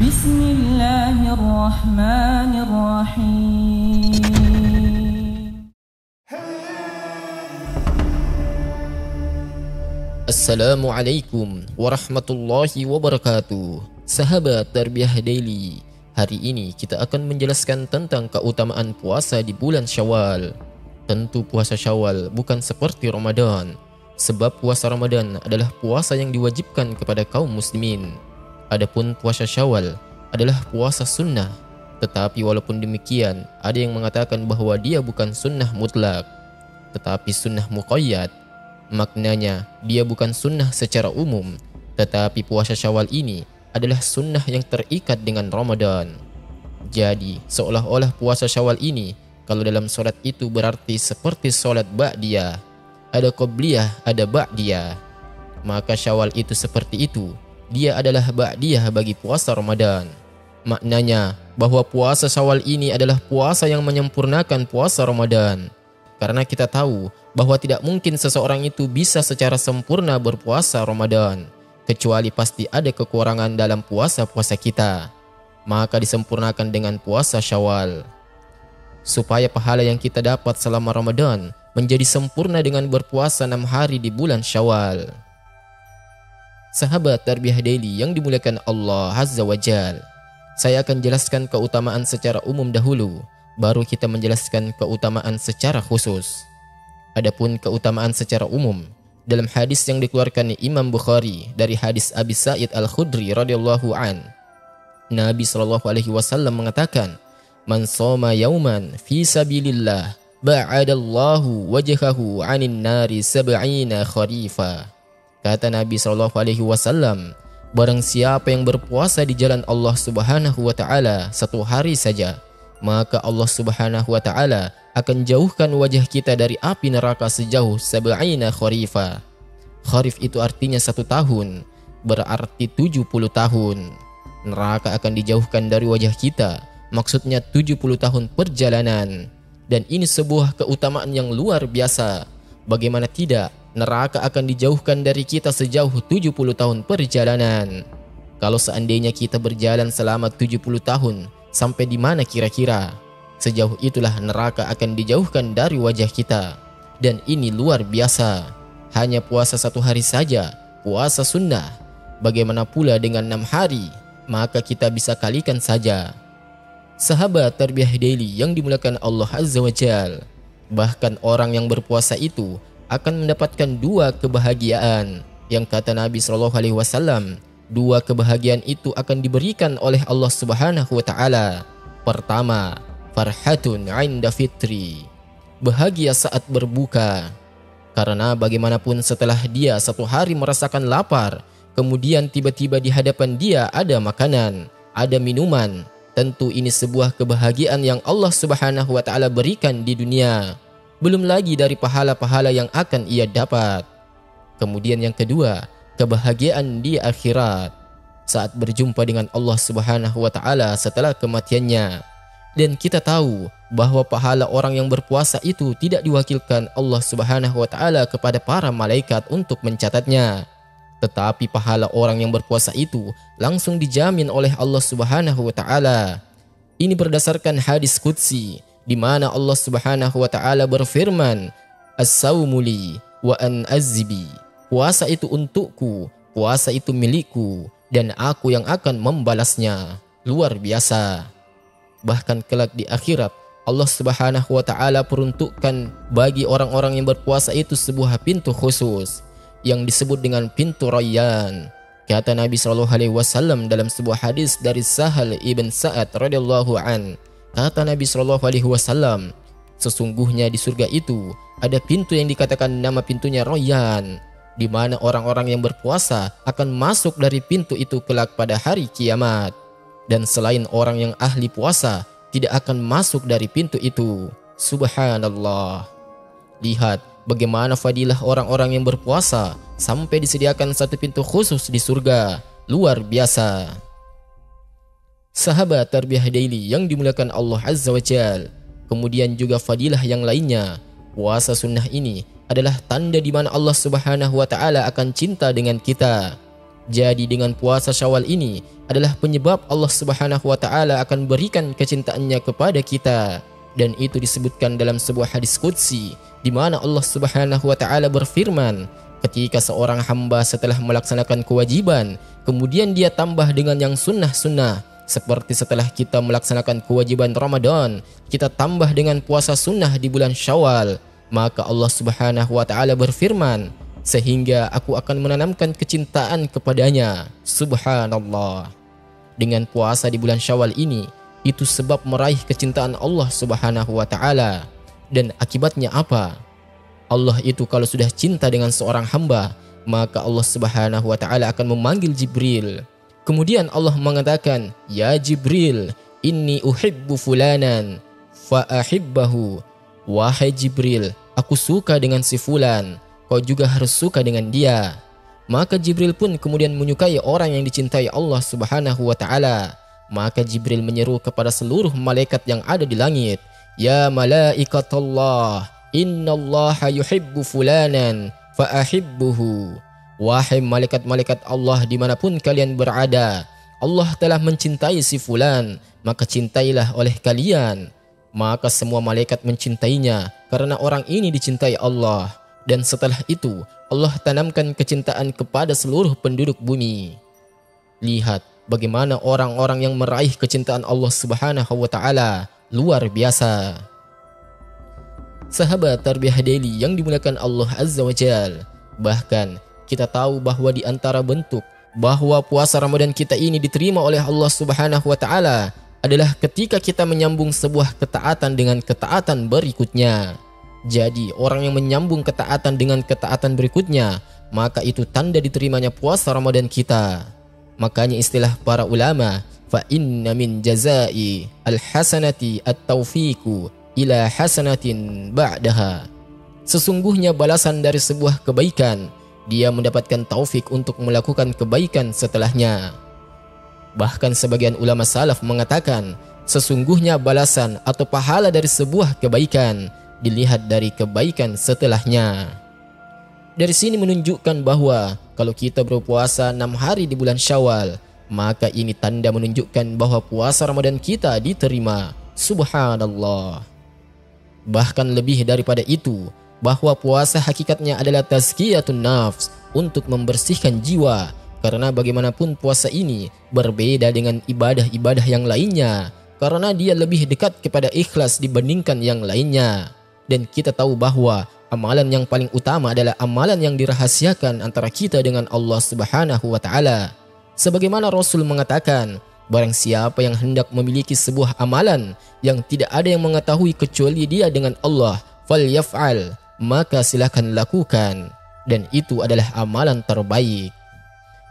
Bismillahirrahmanirrahim. Assalamualaikum warahmatullahi wabarakatuh. Sahabat Tarbiyah Daily, hari ini kita akan menjelaskan tentang keutamaan puasa di bulan Syawal. Tentu puasa Syawal bukan seperti Ramadan, sebab puasa Ramadan adalah puasa yang diwajibkan kepada kaum muslimin. Adapun puasa Syawal adalah puasa sunnah. Tetapi walaupun demikian, ada yang mengatakan bahwa dia bukan sunnah mutlak, tetapi sunnah muqayyad. Maknanya, dia bukan sunnah secara umum, tetapi puasa Syawal ini adalah sunnah yang terikat dengan Ramadan. Jadi, seolah-olah puasa Syawal ini, kalau dalam solat itu berarti seperti solat ba'diyah. Ada qobliyah, ada ba'diyah. Maka Syawal itu seperti itu. Dia adalah ba'diyah bagi puasa Ramadan. Maknanya, bahwa puasa Syawal ini adalah puasa yang menyempurnakan puasa Ramadan. Karena kita tahu bahwa tidak mungkin seseorang itu bisa secara sempurna berpuasa Ramadan, kecuali pasti ada kekurangan dalam puasa-puasa kita. Maka disempurnakan dengan puasa Syawal, supaya pahala yang kita dapat selama Ramadan menjadi sempurna dengan berpuasa 6 hari di bulan Syawal. Sahabat Tarbiyah Daily yang dimuliakan Allah Azza wa Jal, saya akan jelaskan keutamaan secara umum dahulu, baru kita menjelaskan keutamaan secara khusus. Adapun keutamaan secara umum, dalam hadis yang dikeluarkan Imam Bukhari dari hadis Abi Sa'id Al-Khudri radhiyallahu an, Nabi SAW mengatakan, "Man shoma yauman fi sabilillah, ba'adallahu wajhahu 'anil nari 70 kharifa." Kata Nabi SAW, barang siapa yang berpuasa di jalan Allah Subhanahu wa taala 1 hari saja, maka Allah Subhanahu wa taala akan jauhkan wajah kita dari api neraka sejauh 70 kharifa. Kharif itu artinya 1 tahun, berarti 70 tahun. Neraka akan dijauhkan dari wajah kita, maksudnya 70 tahun perjalanan. Dan ini sebuah keutamaan yang luar biasa. Bagaimana tidak, neraka akan dijauhkan dari kita sejauh 70 tahun perjalanan. Kalau seandainya kita berjalan selama 70 tahun, sampai di mana kira-kira? Sejauh itulah neraka akan dijauhkan dari wajah kita. Dan ini luar biasa. Hanya puasa 1 hari saja, puasa sunnah. Bagaimana pula dengan 6 hari? Maka kita bisa kalikan saja. Sahabat Tarbiyah Daily yang dimuliakan Allah Azza wa Jal, bahkan orang yang berpuasa itu akan mendapatkan 2 kebahagiaan. Yang kata Nabi SAW, 2 kebahagiaan itu akan diberikan oleh Allah Subhanahu wa taala. Pertama, farhatun 'inda fitri, bahagia saat berbuka. Karena bagaimanapun setelah dia 1 hari merasakan lapar, kemudian tiba-tiba di hadapan dia ada makanan, ada minuman, tentu ini sebuah kebahagiaan yang Allah Subhanahu wa taala berikan di dunia. Belum lagi dari pahala-pahala yang akan ia dapat. Kemudian yang kedua, kebahagiaan di akhirat, saat berjumpa dengan Allah Subhanahu wa taala setelah kematiannya. Dan kita tahu bahwa pahala orang yang berpuasa itu tidak diwakilkan Allah Subhanahu wa taala kepada para malaikat untuk mencatatnya, tetapi pahala orang yang berpuasa itu langsung dijamin oleh Allah Subhanahu wa taala. Ini berdasarkan hadis qudsi, di mana Allah Subhanahu wa taala berfirman, "As-saumu li wa an azbi." Puasa itu untukku, puasa itu milikku, dan aku yang akan membalasnya. Luar biasa. Bahkan kelak di akhirat, Allah Subhanahu wa taala peruntukkan bagi orang-orang yang berpuasa itu sebuah pintu khusus yang disebut dengan pintu Rayyan. Kata Nabi SAW dalam sebuah hadis dari Sahal ibn Sa'ad radhiyallahu an, kata Nabi SAW, sesungguhnya di surga itu ada pintu yang dikatakan nama pintunya Rayyan, di mana orang-orang yang berpuasa akan masuk dari pintu itu kelak pada hari kiamat. Dan selain orang yang ahli puasa tidak akan masuk dari pintu itu. Subhanallah. Lihat bagaimana fadilah orang-orang yang berpuasa sampai disediakan 1 pintu khusus di surga. Luar biasa. Sahabat Tarbiyah Daily yang dimuliakan Allah Azza wa Jal, kemudian juga fadilah yang lainnya. Puasa sunnah ini adalah tanda di mana Allah Subhanahu wa taala akan cinta dengan kita. Jadi dengan puasa Syawal ini adalah penyebab Allah Subhanahu wa taala akan berikan kecintaannya kepada kita, dan itu disebutkan dalam sebuah hadis qudsi di mana Allah Subhanahu wa taala berfirman, ketika seorang hamba setelah melaksanakan kewajiban kemudian dia tambah dengan yang sunnah-sunnah, seperti setelah kita melaksanakan kewajiban Ramadan kita tambah dengan puasa sunnah di bulan Syawal, maka Allah Subhanahu wa taala berfirman, sehingga aku akan menanamkan kecintaan kepadanya. Subhanallah. Dengan puasa di bulan Syawal ini, itu sebab meraih kecintaan Allah Subhanahu wa taala. Dan akibatnya apa? Allah itu kalau sudah cinta dengan seorang hamba, maka Allah Subhanahu wa taala akan memanggil Jibril. Kemudian Allah mengatakan, "Ya Jibril, inni uhibbu fulanan fa ahibbahu." Wahai Jibril, aku suka dengan si fulan, kau juga harus suka dengan dia. Maka Jibril pun kemudian menyukai orang yang dicintai Allah Subhanahu wa taala. Maka Jibril menyeru kepada seluruh malaikat yang ada di langit, "Ya malaikatullah, innallaha yuhibbu fulanan fa ahibbuhu." Wahai malaikat-malaikat Allah dimanapun kalian berada, Allah telah mencintai si fulan, maka cintailah oleh kalian. Maka semua malaikat mencintainya karena orang ini dicintai Allah. Dan setelah itu Allah tanamkan kecintaan kepada seluruh penduduk bumi. Lihat bagaimana orang-orang yang meraih kecintaan Allah Subhanahu wa taala luar biasa. Sahabat Tarbiyah Daily yang dimuliakan Allah Azza wa Jal, bahkan kita tahu bahwa di antara bentuk bahwa puasa Ramadan kita ini diterima oleh Allah Subhanahu wa taala adalah ketika kita menyambung sebuah ketaatan dengan ketaatan berikutnya. Jadi orang yang menyambung ketaatan dengan ketaatan berikutnya, maka itu tanda diterimanya puasa Ramadan kita. Makanya istilah para ulama, fa inna min jazai al-hasanati at-taufiqu ila hasanatin ba'daha. Sesungguhnya balasan dari sebuah kebaikan, dia mendapatkan taufik untuk melakukan kebaikan setelahnya. Bahkan sebagian ulama salaf mengatakan, sesungguhnya balasan atau pahala dari sebuah kebaikan dilihat dari kebaikan setelahnya. Dari sini menunjukkan bahwa kalau kita berpuasa 6 hari di bulan Syawal, maka ini tanda menunjukkan bahwa puasa Ramadan kita diterima. Subhanallah. Bahkan lebih daripada itu, bahwa puasa hakikatnya adalah tazkiyatun nafs, untuk membersihkan jiwa. Karena bagaimanapun puasa ini berbeda dengan ibadah-ibadah yang lainnya, karena dia lebih dekat kepada ikhlas dibandingkan yang lainnya. Dan kita tahu bahwa amalan yang paling utama adalah amalan yang dirahasiakan antara kita dengan Allah Subhanahu wa taala. Sebagaimana Rasul mengatakan, barang siapa yang hendak memiliki sebuah amalan yang tidak ada yang mengetahui kecuali dia dengan Allah, falyaf'al, maka silakan lakukan. Dan itu adalah amalan terbaik.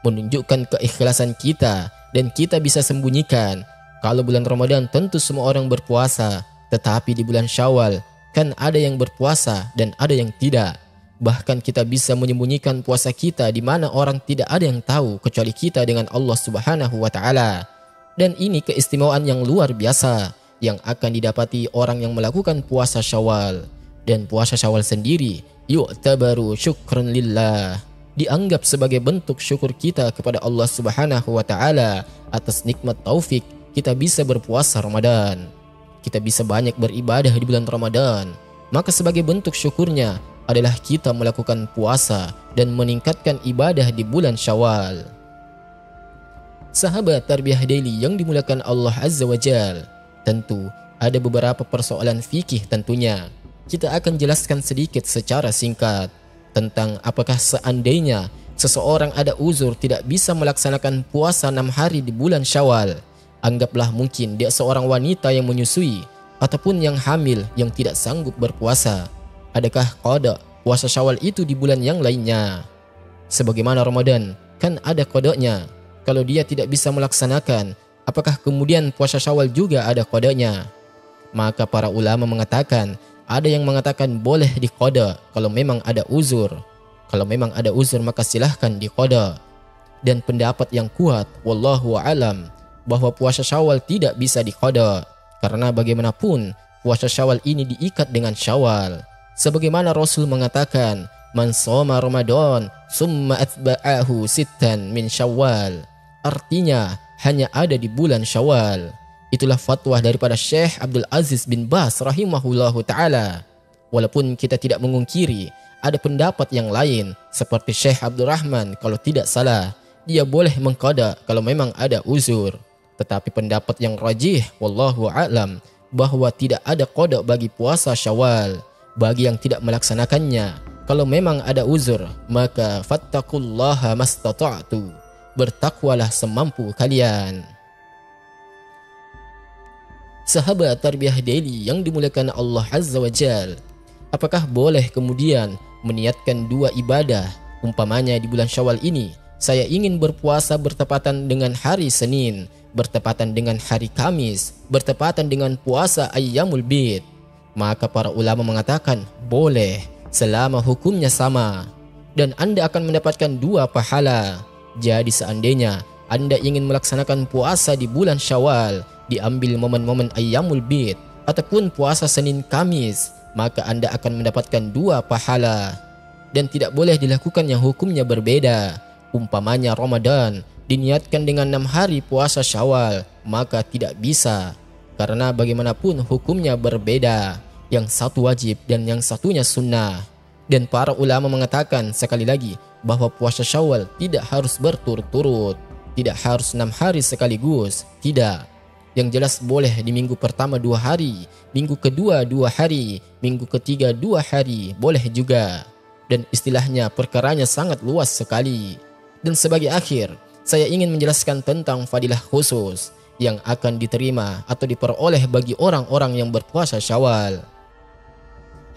Menunjukkan keikhlasan kita, dan kita bisa sembunyikan. Kalau bulan Ramadan tentu semua orang berpuasa, tetapi di bulan Syawal kan ada yang berpuasa dan ada yang tidak. Bahkan kita bisa menyembunyikan puasa kita di mana orang tidak ada yang tahu kecuali kita dengan Allah Subhanahu wa taala. Dan ini keistimewaan yang luar biasa yang akan didapati orang yang melakukan puasa Syawal. Dan puasa Syawal sendiri yu'tabaru syukran lillah, dianggap sebagai bentuk syukur kita kepada Allah Subhanahu wa taala atas nikmat taufik kita bisa berpuasa Ramadan. Kita bisa banyak beribadah di bulan Ramadan, maka sebagai bentuk syukurnya adalah kita melakukan puasa dan meningkatkan ibadah di bulan Syawal. Sahabat Tarbiyah Daily yang dimuliakan Allah Azza wa Jal, tentu ada beberapa persoalan fikih tentunya. Kita akan jelaskan sedikit secara singkat tentang apakah seandainya seseorang ada uzur tidak bisa melaksanakan puasa 6 hari di bulan Syawal. Anggaplah mungkin dia seorang wanita yang menyusui ataupun yang hamil yang tidak sanggup berpuasa. Adakah qada puasa Syawal itu di bulan yang lainnya? Sebagaimana Ramadan kan ada qadanya. Kalau dia tidak bisa melaksanakan, apakah kemudian puasa Syawal juga ada qadanya? Maka para ulama mengatakan, ada yang mengatakan boleh diqada kalau memang ada uzur. Kalau memang ada uzur maka silahkan diqada. Dan pendapat yang kuat, wallahu a'lam, bahwa puasa Syawal tidak bisa diqada, karena bagaimanapun puasa Syawal ini diikat dengan Syawal. Sebagaimana Rasul mengatakan, man shoma Ramadan summa atba'ahu sittan min Syawal. Artinya hanya ada di bulan Syawal. Itulah fatwa daripada Syekh Abdul Aziz bin Baz rahimahullahu ta'ala. Walaupun kita tidak mengungkiri ada pendapat yang lain seperti Syekh Abdul Rahman, kalau tidak salah dia boleh mengqada kalau memang ada uzur. Tetapi pendapat yang rajih wallahu a'lam bahwa tidak ada qada bagi puasa Syawal bagi yang tidak melaksanakannya. Kalau memang ada uzur, maka fattaqullaha mastata'tu, bertakwalah semampu kalian. Sahabat Tarbiyah Daily yang dimuliakan Allah Azza wa Jal, apakah boleh kemudian meniatkan dua ibadah? Umpamanya di bulan Syawal ini saya ingin berpuasa bertepatan dengan hari Senin, bertepatan dengan hari Kamis, bertepatan dengan puasa Ayyamul Bid. Maka para ulama mengatakan boleh selama hukumnya sama dan Anda akan mendapatkan dua pahala. Jadi seandainya Anda ingin melaksanakan puasa di bulan Syawal, diambil momen-momen Ayyamul Bid ataupun puasa Senin Kamis, maka Anda akan mendapatkan dua pahala. Dan tidak boleh dilakukan yang hukumnya berbeda. Umpamanya Ramadan diniatkan dengan 6 hari puasa Syawal, maka tidak bisa, karena bagaimanapun hukumnya berbeda. Yang satu wajib dan yang satunya sunnah. Dan para ulama mengatakan sekali lagi bahwa puasa Syawal tidak harus berturut-turut, tidak harus 6 hari sekaligus, tidak. Yang jelas boleh di minggu pertama 2 hari, minggu kedua 2 hari, minggu ketiga 2 hari, boleh juga. Dan istilahnya perkaranya sangat luas sekali. Dan sebagai akhir, saya ingin menjelaskan tentang fadilah khusus yang akan diterima atau diperoleh bagi orang-orang yang berpuasa Syawal.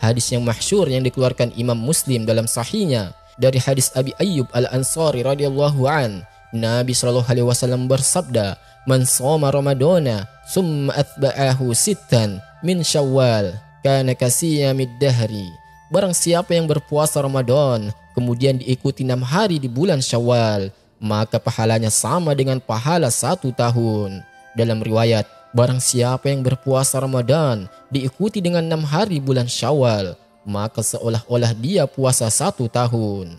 Hadis yang masyhur yang dikeluarkan Imam Muslim dalam sahihnya dari hadis Abi Ayyub Al-Ansari radhiyallahu an, Nabi sallallahu alaihi wasallam bersabda, "Man shoma Ramadana summa atba'ahu sittan min Syawal, kana kasiyamid dahri." Barang siapa yang berpuasa Ramadan kemudian diikuti 6 hari di bulan Syawal, maka pahalanya sama dengan pahala 1 tahun. Dalam riwayat, barang siapa yang berpuasa Ramadan diikuti dengan 6 hari bulan Syawal, maka seolah-olah dia puasa 1 tahun.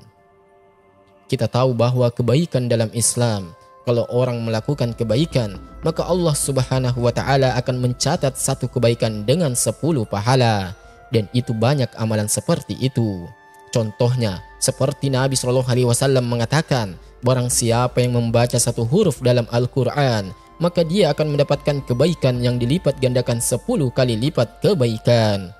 Kita tahu bahwa kebaikan dalam Islam, kalau orang melakukan kebaikan, maka Allah Subhanahu wa Ta'ala akan mencatat 1 kebaikan dengan 10 pahala. Dan itu banyak amalan seperti itu. Contohnya, seperti Nabi SAW mengatakan, barang siapa yang membaca 1 huruf dalam Al-Quran, maka dia akan mendapatkan kebaikan yang dilipat gandakan 10 kali lipat kebaikan.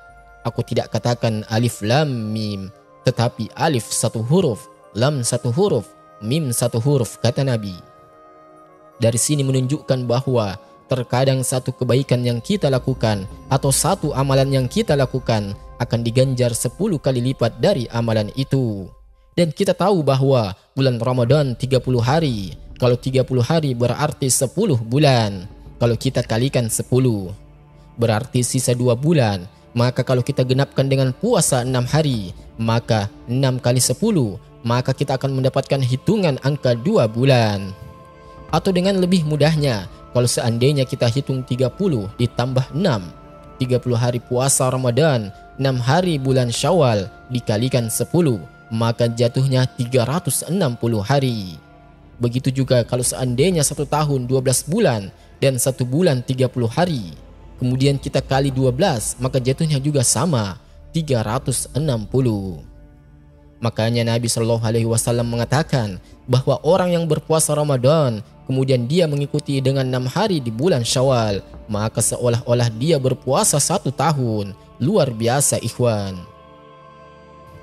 Aku tidak katakan alif lam mim, tetapi alif 1 huruf, lam 1 huruf, mim 1 huruf, kata Nabi. Dari sini menunjukkan bahwa terkadang 1 kebaikan yang kita lakukan atau 1 amalan yang kita lakukan akan diganjar 10 kali lipat dari amalan itu. Dan kita tahu bahwa bulan Ramadan 30 hari. Kalau 30 hari berarti 10 bulan. Kalau kita kalikan 10, berarti sisa 2 bulan. Maka kalau kita genapkan dengan puasa 6 hari, maka 6 kali 10, maka kita akan mendapatkan hitungan angka 2 bulan. Atau dengan lebih mudahnya, kalau seandainya kita hitung 30 ditambah 6, 30 hari puasa Ramadan, 6 hari bulan Syawal dikalikan 10, maka jatuhnya 360 hari. Begitu juga kalau seandainya 1 tahun 12 bulan dan 1 bulan 30 hari, kemudian kita kali 12, maka jatuhnya juga sama, 360. Makanya Nabi Shallallahu Alaihi Wasallam mengatakan bahwa orang yang berpuasa Ramadan kemudian dia mengikuti dengan 6 hari di bulan Syawal, maka seolah-olah dia berpuasa 1 tahun. Luar biasa, ikhwan.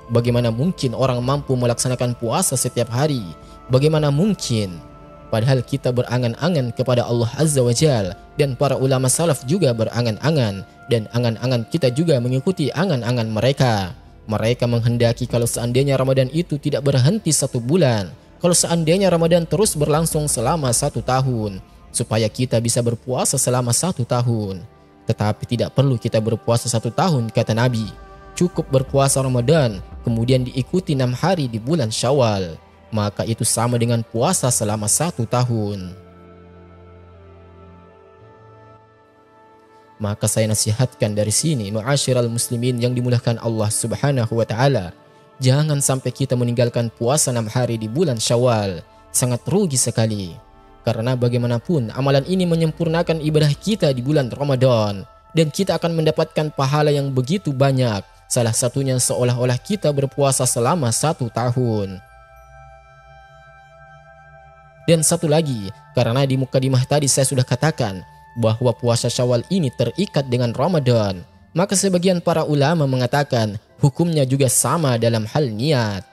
Bagaimana mungkin orang mampu melaksanakan puasa setiap hari? Bagaimana mungkin? Padahal kita berangan-angan kepada Allah Azza wa Jal, dan para ulama salaf juga berangan-angan, dan angan-angan kita juga mengikuti angan-angan mereka. Mereka menghendaki kalau seandainya Ramadan itu tidak berhenti 1 bulan, kalau seandainya Ramadan terus berlangsung selama 1 tahun, supaya kita bisa berpuasa selama 1 tahun. Tetapi tidak perlu kita berpuasa 1 tahun, kata Nabi. Cukup berpuasa Ramadan, kemudian diikuti 6 hari di bulan Syawal. Maka itu sama dengan puasa selama 1 tahun. Maka saya nasihatkan dari sini, ma'asyiral muslimin yang dimuliakan Allah Subhanahu wa Ta'ala, Jangan sampai kita meninggalkan puasa 6 hari di bulan Syawal. Sangat rugi sekali. Karena bagaimanapun amalan ini menyempurnakan ibadah kita di bulan Ramadan. Dan kita akan mendapatkan pahala yang begitu banyak. Salah satunya seolah-olah kita berpuasa selama 1 tahun. Dan satu lagi, karena di mukadimah tadi saya sudah katakan bahwa puasa Syawal ini terikat dengan Ramadan. Maka sebagian para ulama mengatakan hukumnya juga sama dalam hal niat.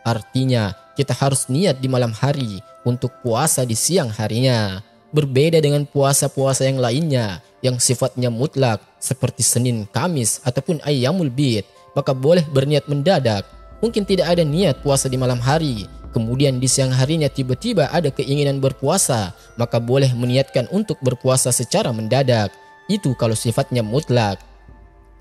Artinya kita harus niat di malam hari untuk puasa di siang harinya. Berbeda dengan puasa-puasa yang lainnya yang sifatnya mutlak seperti Senin, Kamis ataupun Ayyamul Bid. Maka boleh berniat mendadak. Mungkin tidak ada niat puasa di malam hari. Kemudian di siang harinya tiba-tiba ada keinginan berpuasa. Maka boleh meniatkan untuk berpuasa secara mendadak. Itu kalau sifatnya mutlak.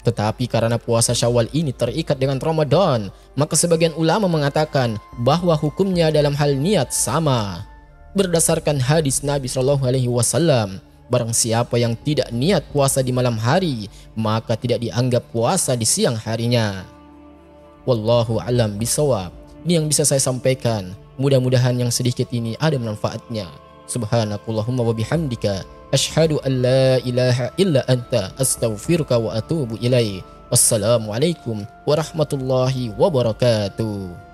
Tetapi karena puasa Syawal ini terikat dengan Ramadan, maka sebagian ulama mengatakan bahwa hukumnya dalam hal niat sama. Berdasarkan hadis Nabi SAW, barang siapa yang tidak niat puasa di malam hari, maka tidak dianggap puasa di siang harinya. Wallahu a'lam bishawab. Ini yang bisa saya sampaikan. Mudah-mudahan yang sedikit ini ada manfaatnya. Subhanakallahumma wa bihamdika asyhadu an la ilaha illa anta astaghfiruka wa atubu ilaik. Wassalamualaikum warahmatullahi wabarakatuh.